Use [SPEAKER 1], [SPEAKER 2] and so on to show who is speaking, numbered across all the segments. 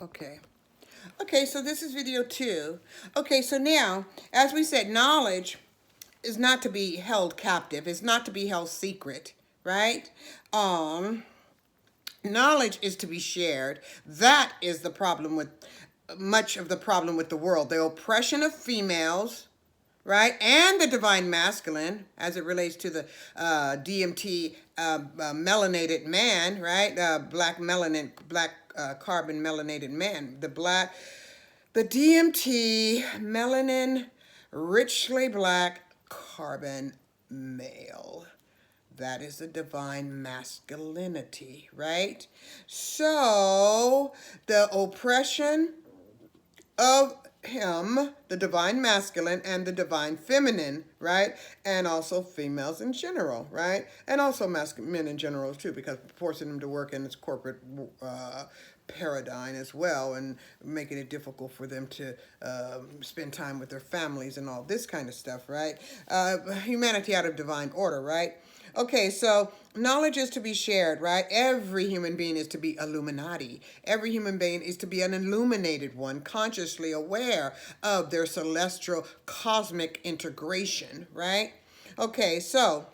[SPEAKER 1] Okay. Okay, so this is video 2. Okay, so now, as we said, knowledge is not to be held captive. It's not to be held secret, right? Knowledge is to be shared. That is the problem with much of the problem with the world. The oppression of females, right? And the divine masculine, as it relates to the DMT melanated man, right? Black carbon melanated man. The DMT melanin, richly black carbon male. That is the divine masculinity, right? So the oppression of him, the divine masculine and the divine feminine, right? And also females in general, right? And also men in general too, because forcing them to work in this corporate paradigm as well, and making it difficult for them to spend time with their families and all this kind of stuff, right? Humanity out of divine order, right? Okay, so knowledge is to be shared, right? Every human being is to be Illuminati. Every human being is to be an illuminated one, consciously aware of their celestial cosmic integration, right? Okay, so,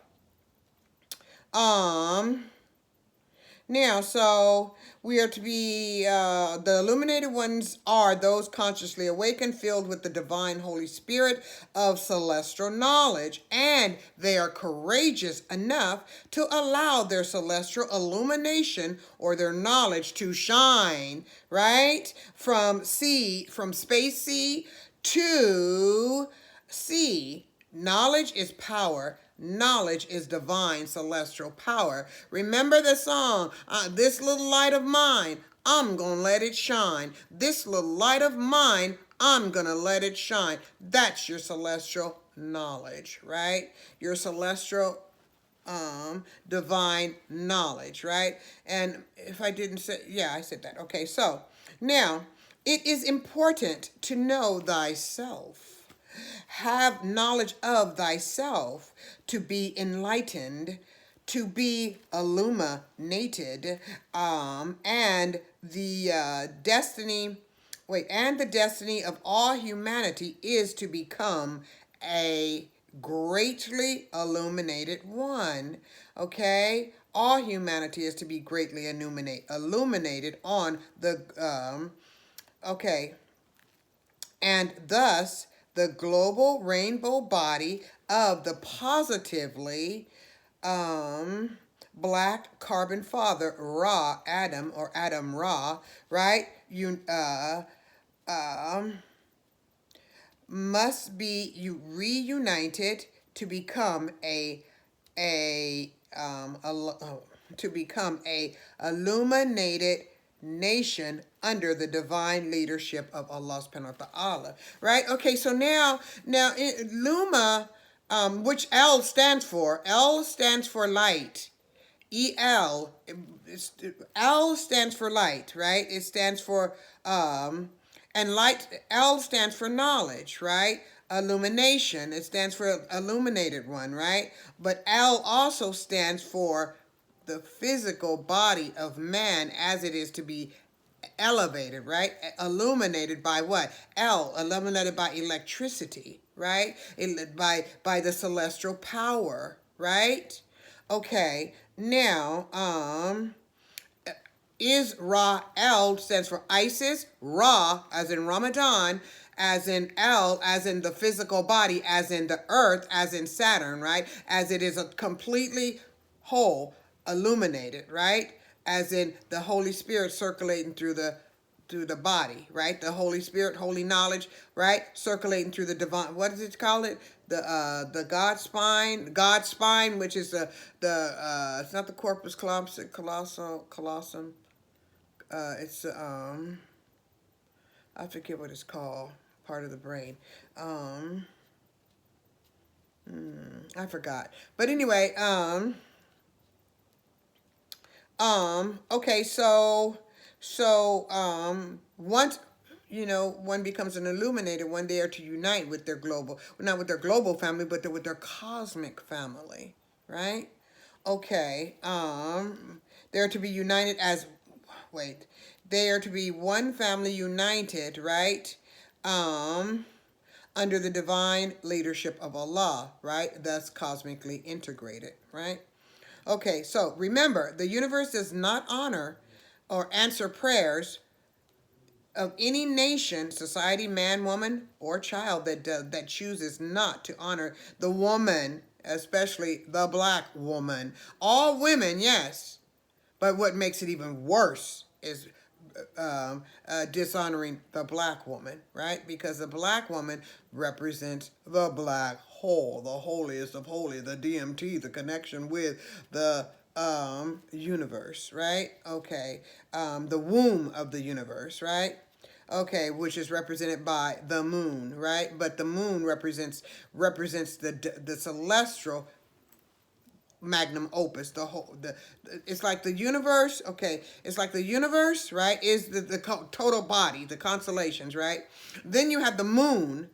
[SPEAKER 1] now, so we are to be, the illuminated ones are those consciously awakened, filled with the divine Holy Spirit of celestial knowledge, and they are courageous enough to allow their celestial illumination or their knowledge to shine, right? From space sea to sea. Knowledge is power. Knowledge is divine celestial power. Remember the song, this little light of mine, I'm going to let it shine. This little light of mine, I'm going to let it shine. That's your celestial knowledge, right? Your celestial divine knowledge, right? And if I didn't say, yeah, I said that. Okay, so now it is important to know thyself. Have knowledge of thyself, to be enlightened, to be illuminated, and the destiny of all humanity is to become a greatly illuminated one. Okay, all humanity is to be greatly illuminated on the okay, and thus the global rainbow body of the positively black carbon father, Ra, Adam, or Adam Ra, right? Must be reunited to become a illuminated nation under the divine leadership of Allah subhanahu wa ta'ala, right? Okay, so now Luma, which L stands for light. L stands for light, right? It stands for, and light, L stands for knowledge, right? Illumination, it stands for illuminated one, right? But L also stands for the physical body of man as it is to be elevated, right? Illuminated by what? Illuminated by electricity, right? By the celestial power, right? Okay, now, is Ra, L stands for Isis, Ra as in Ramadan, as in L as in the physical body, as in the earth, as in Saturn, right? As it is a completely whole, illuminated, right? As in the Holy Spirit circulating through the body, right? The Holy Spirit, holy knowledge, right? Circulating through the divine, what does it call it? The God spine, which is it's not the corpus callosum. It's I forget what it's called, part of the brain. I forgot. But anyway, okay, so once one becomes an illuminated one, they are to unite with their global, well, not with their global family, but with their cosmic family, right? Okay, they're to be united as, wait, They are to be one family united, right? Um, Under the divine leadership of Allah, right? Thus cosmically integrated, right? Okay, so remember, the universe does not honor or answer prayers of any nation, society, man, woman, or child that chooses not to honor the woman, especially the black woman. All women, yes, but what makes it even worse is dishonoring the black woman, right? Because the black woman represents the black hole, the holiest of holy, the DMT, the connection with the universe, right? Okay, the womb of the universe, right? Okay, which is represented by the moon, right? But the moon represents the celestial magnum opus, the whole it's like the universe. Okay, it's like the universe, right, is the total body, the constellations, right? Then you have the moon,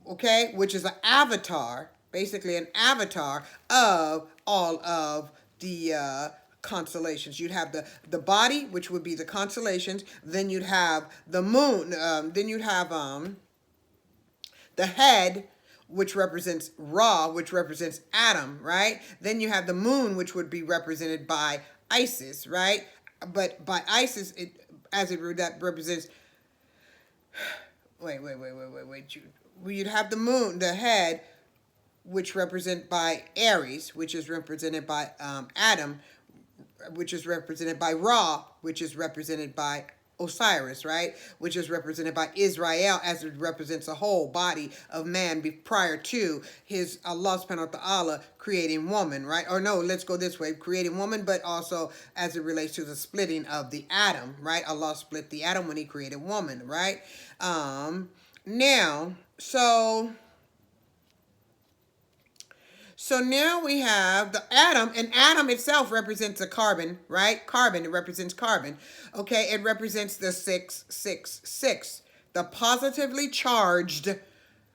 [SPEAKER 1] okay, which is an avatar, basically an avatar of all of the constellations. You'd have the body, which would be the constellations. Then you'd have the moon. Then you'd have the head, which represents Ra, which represents Adam, right? Then you have the moon, which would be represented by Isis, right? But by Isis, that represents. Wait. You'd have the moon, the head, which represented by Aries, which is represented by Adam, which is represented by Ra, which is represented by Osiris, right? Which is represented by Israel, as it represents the whole body of man prior to his Allah subhanahu wa ta'ala creating woman, right? Or no, let's go this way, creating woman, but also as it relates to the splitting of the atom, right? Allah split the atom when he created woman, right? Now, so now we have the atom, and atom itself represents a carbon, right? Carbon, it represents carbon. Okay, it represents the 666, the positively charged,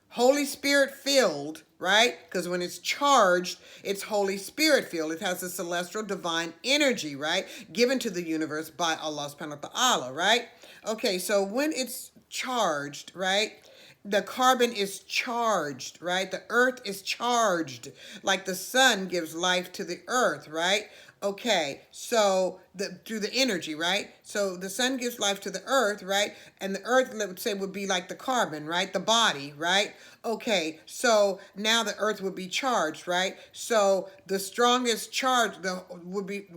[SPEAKER 1] Holy Spirit filled, right? Because when it's charged, it's Holy Spirit filled. It has a celestial divine energy, right? Given to the universe by Allah subhanahu wa ta'ala, right? Okay, so when it's charged, right? The carbon is charged, right? The earth is charged, like the sun gives life to the earth, right? Okay, so through the energy, right? So the sun gives life to the earth, right? And the earth, let's say, would be like the carbon, right? The body, right? Okay, so now the earth would be charged, right? So the strongest charge would be,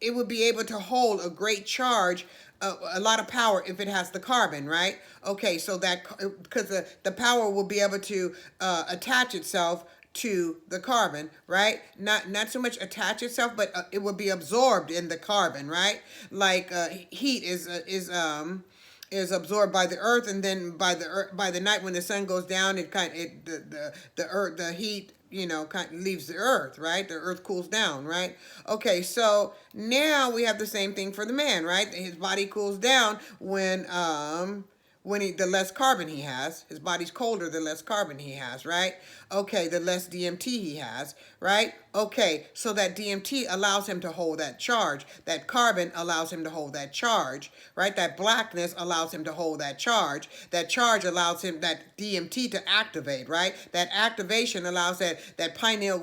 [SPEAKER 1] it would be able to hold a great charge, a lot of power if it has the carbon, right? Okay, so that, because the power will be able to attach itself to the carbon, right? Not so much attach itself, but it will be absorbed in the carbon, right? Like heat is absorbed by the earth, and then by the night when the sun goes down, the heat, kind of leaves the earth, right? The earth cools down, right? Okay, so now we have the same thing for the man, right? His body cools down when the less carbon he has. His body's colder the less carbon he has, right? Okay, the less DMT he has, right? Okay, so that DMT allows him to hold that charge. That carbon allows him to hold that charge, right? That blackness allows him to hold that charge. That charge allows him, that DMT, to activate, right? That activation allows that pineal,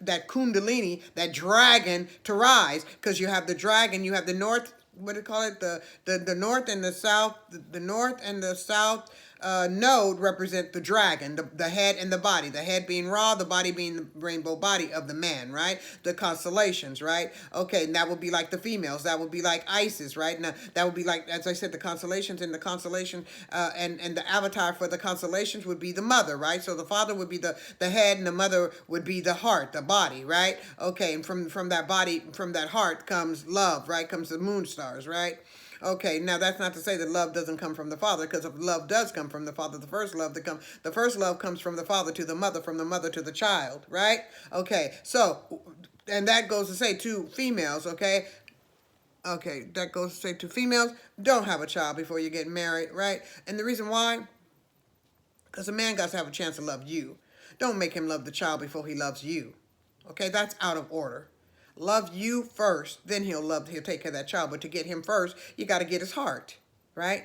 [SPEAKER 1] that kundalini, that dragon to rise, because you have the dragon, you have the north, what do you call it? The north and the south, the north and the south node represent the dragon, the head and the body. The head being Ra, the body being the rainbow body of the man, right? The constellations, right? Okay, and that would be like the females. That would be like Isis, right? Now that would be like, as I said, the constellations, and the constellation and the avatar for the constellations would be the mother, right? So the father would be the head, and the mother would be the heart, the body, right? Okay, and from that body, from that heart comes love, right? Comes the moon stars, right? Okay, now that's not to say that love doesn't come from the Father, because if love does come from the Father, the first love comes from the Father to the mother, from the mother to the child, right? Okay, so, and that goes to say to females, okay? Okay, that goes to say to females, don't have a child before you get married, right? And the reason why? Because a man got to have a chance to love you. Don't make him love the child before he loves you. Okay, that's out of order. love you first, then he'll take care of that child. But to get him first, you got to get his heart, right?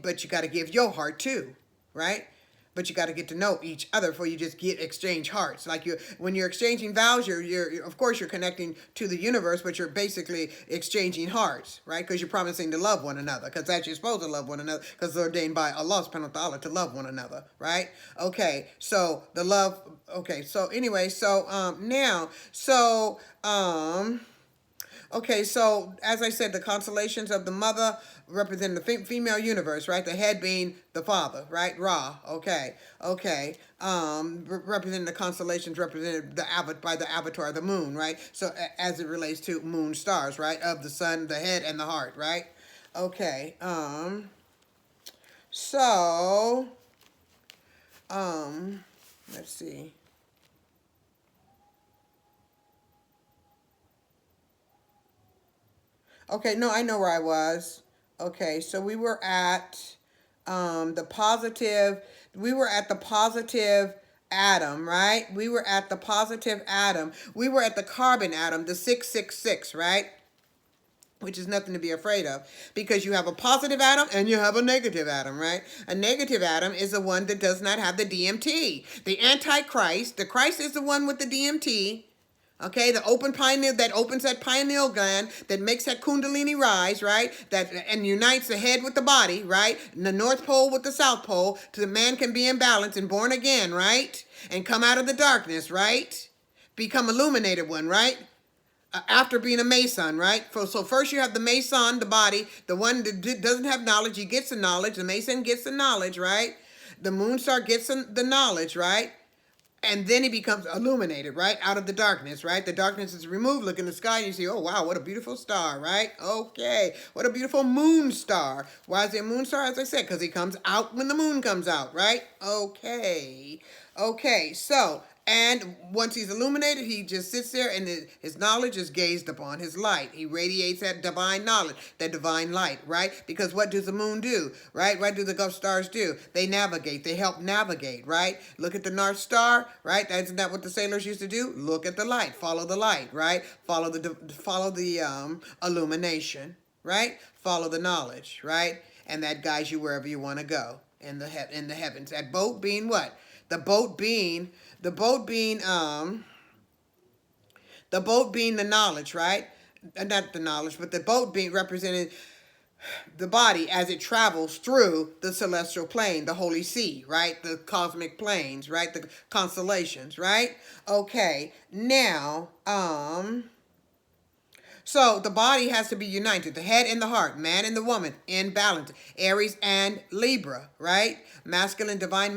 [SPEAKER 1] But you got to give your heart too, right? But you got to get to know each other before you just exchange hearts. Like when you're exchanging vows, you're of course you're connecting to the universe, but you're basically exchanging hearts, right? Because you're promising to love one another, because that's you're supposed to love one another, because it's ordained by Allah subhanahu wa ta'ala to love one another, right? Okay, so the love. Okay, so anyway, so now, so okay, so as I said, the constellations of the mother represent the female universe, right? The head being the father, right? Ra. Okay, okay. Representing the constellations represented by the avatar, the moon, right? So as it relates to moon stars, right? Of the sun, the head, and the heart, right? Okay. So, let's see. Okay, no, I know where I was. Okay, so we were at the positive, we were at the positive atom, right? We were at the positive atom. We were at the carbon atom, the 666, right? Which is nothing to be afraid of, because you have a positive atom and you have a negative atom, right? A negative atom is the one that does not have the DMT. The Antichrist, the Christ is the one with the DMT. Okay, the open pineal that opens that pineal gland that makes that kundalini rise, right? That and unites the head with the body, right? And the North Pole with the South Pole, so the man can be in balance and born again, right? And come out of the darkness, right? Become illuminated one, right? After being a Mason, right? So first you have the Mason, the body, the one that doesn't have knowledge, he gets the knowledge. The Mason gets the knowledge, right? The Moon Star gets the knowledge, right? And then he becomes illuminated, right? Out of the darkness, right? The darkness is removed. Look in the sky and you see, oh, wow, what a beautiful star, right? Okay, what a beautiful moon star. Why is it a moon star? As I said, because he comes out when the moon comes out, right? Okay, okay, so, and once he's illuminated, he just sits there and his knowledge is gazed upon, his light. He radiates that divine knowledge, that divine light, right? Because what does the moon do, right? What do the gulf stars do? They navigate, they help navigate, right? Look at the North Star, right? Isn't that what the sailors used to do? Look at the light, follow the light, right? Follow the illumination, right? Follow the knowledge, right? And that guides you wherever you want to go in the heavens. That boat being what? The boat being the knowledge, right? Not the knowledge, but the boat being representing the body as it travels through the celestial plane, the holy sea, right? The cosmic planes, right? The constellations, right? Okay, now, so the body has to be united, the head and the heart, man and the woman in balance, Aries and Libra, right? Masculine, divine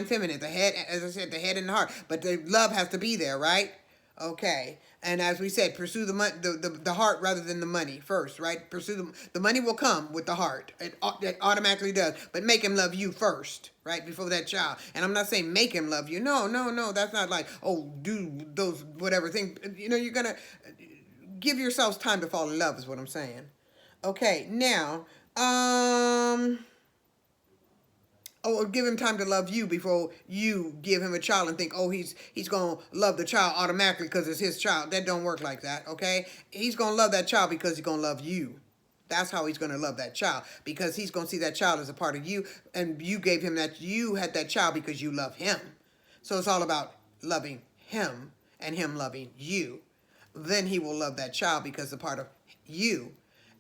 [SPEAKER 1] feminine, the head, as I said, the head and the heart, but the love has to be there, right? Okay, and as we said, pursue the heart rather than the money first, right? Pursue the money will come with the heart. It automatically does, but make him love you first, right? Before that child. And I'm not saying make him love you. No, no, no. That's not like, oh, do those whatever thing. You know, you're gonna give yourselves time to fall in love is what I'm saying. Okay, now, or give him time to love you before you give him a child and think, oh, he's gonna love the child automatically because it's his child. That don't work like that, okay? He's gonna love that child because he's gonna love you. That's how he's gonna love that child, because he's gonna see that child as a part of you, and you gave him that, you had that child because you love him. So it's all about loving him and him loving you. Then he will love that child because it's a part of you,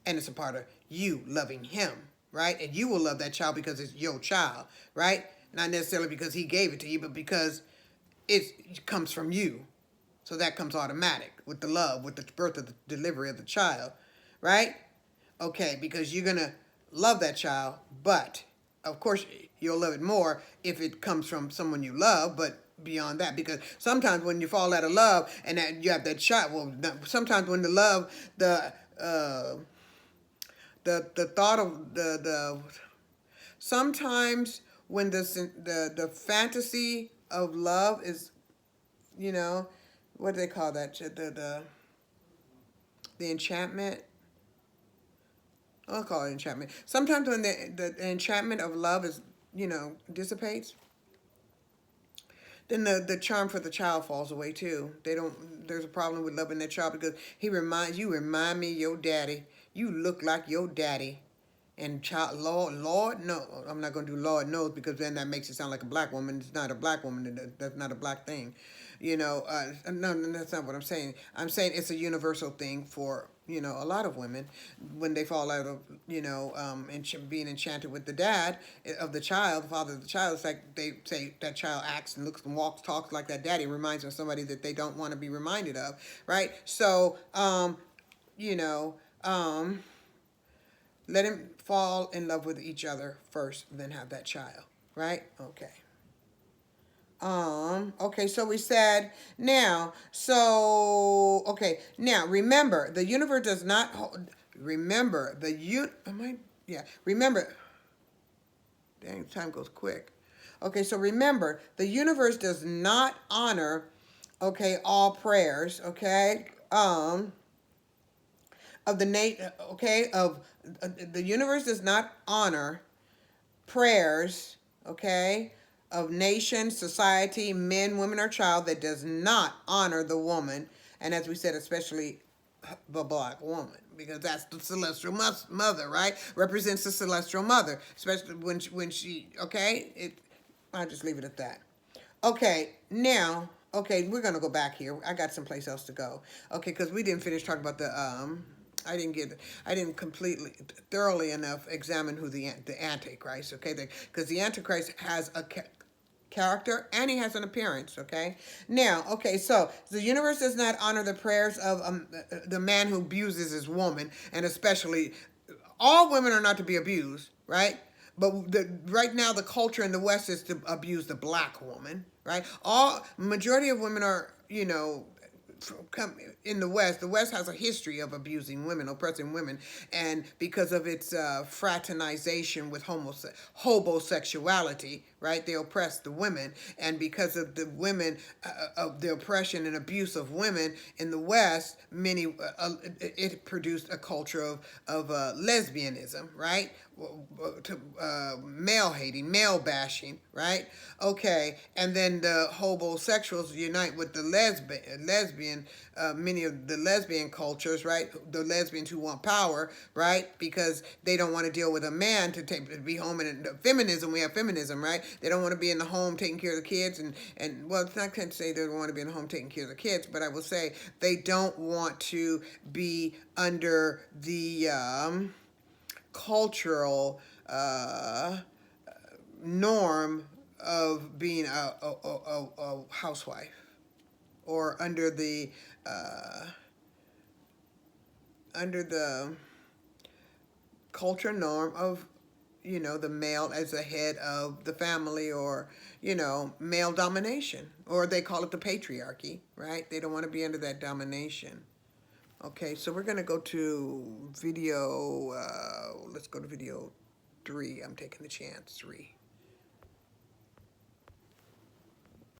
[SPEAKER 1] and it's a part of you loving him, right? And you will love that child because it's your child, right? Not necessarily because he gave it to you, but because it comes from you. So that comes automatic with the love, with the birth of the delivery of the child, right? Okay, because you're going to love that child, but of course you'll love it more if it comes from someone you love, but beyond that, because sometimes when you fall out of love and that you have that child, well, sometimes when the love, the thought of the sometimes when the fantasy of love is, you know, what do they call that? The enchantment. I'll call it enchantment. Sometimes when the enchantment of love is, you know, dissipates, then the charm for the child falls away too. They don't. There's a problem with loving their child because remind me of your daddy. You look like your daddy. And child, Lord, no, I'm not going to do Lord knows because then that makes it sound like a black woman. It's not a black woman. That's not a black thing. No, that's not what I'm saying. I'm saying it's a universal thing for, a lot of women when they fall out of, being enchanted with the dad of the child, the father of the child. It's like they say that child acts and looks and walks, talks like that daddy, reminds them of somebody that they don't want to be reminded of, right? So, you know, um, let him fall in love with each other first, then have that child, right? Okay. Okay, so we said now remember the universe does not remember the am I yeah, remember, dang, time goes quick. Okay, so remember the universe does not honor, okay, all prayers, okay? Of the the universe does not honor prayers, okay, of nation, society, men, women, or child that does not honor the woman, and as we said, especially the black woman, because that's the celestial mother, right? Represents the celestial mother, especially when she okay. I'll just leave it at that. Okay, now, okay, we're gonna go back here. I got someplace else to go. Okay, because we didn't finish talking about I didn't completely, thoroughly enough examine who the Antichrist. Okay, because the Antichrist has a character and he has an appearance. Okay, now, okay, so the universe does not honor the prayers of the man who abuses his woman, and especially all women are not to be abused, right? But right now, the culture in the West is to abuse the black woman, right? Majority of women are, come in the West. The West has a history of abusing women, oppressing women, and because of its fraternization with homosexuality, right? They oppress the women, and because of the women, of the oppression and abuse of women in the West, it produced a culture of lesbianism, right? To male hating, male bashing, right? Okay, and then the homosexuals unite with the lesbian, many of the lesbian cultures, right? The lesbians who want power, right? Because they don't want to deal with a man to be home. And feminism, we have feminism, right? They don't want to be in the home taking care of the kids, and well, it's not going to say they don't want to be in the home taking care of the kids, but I will say they don't want to be under the cultural norm of being a housewife, or under the culture norm of, the male as the head of the family, or, male domination, or they call it the patriarchy, right? They don't want to be under that domination. Okay, so we're going to go to video, let's go to video 3. I'm taking the chance, 3.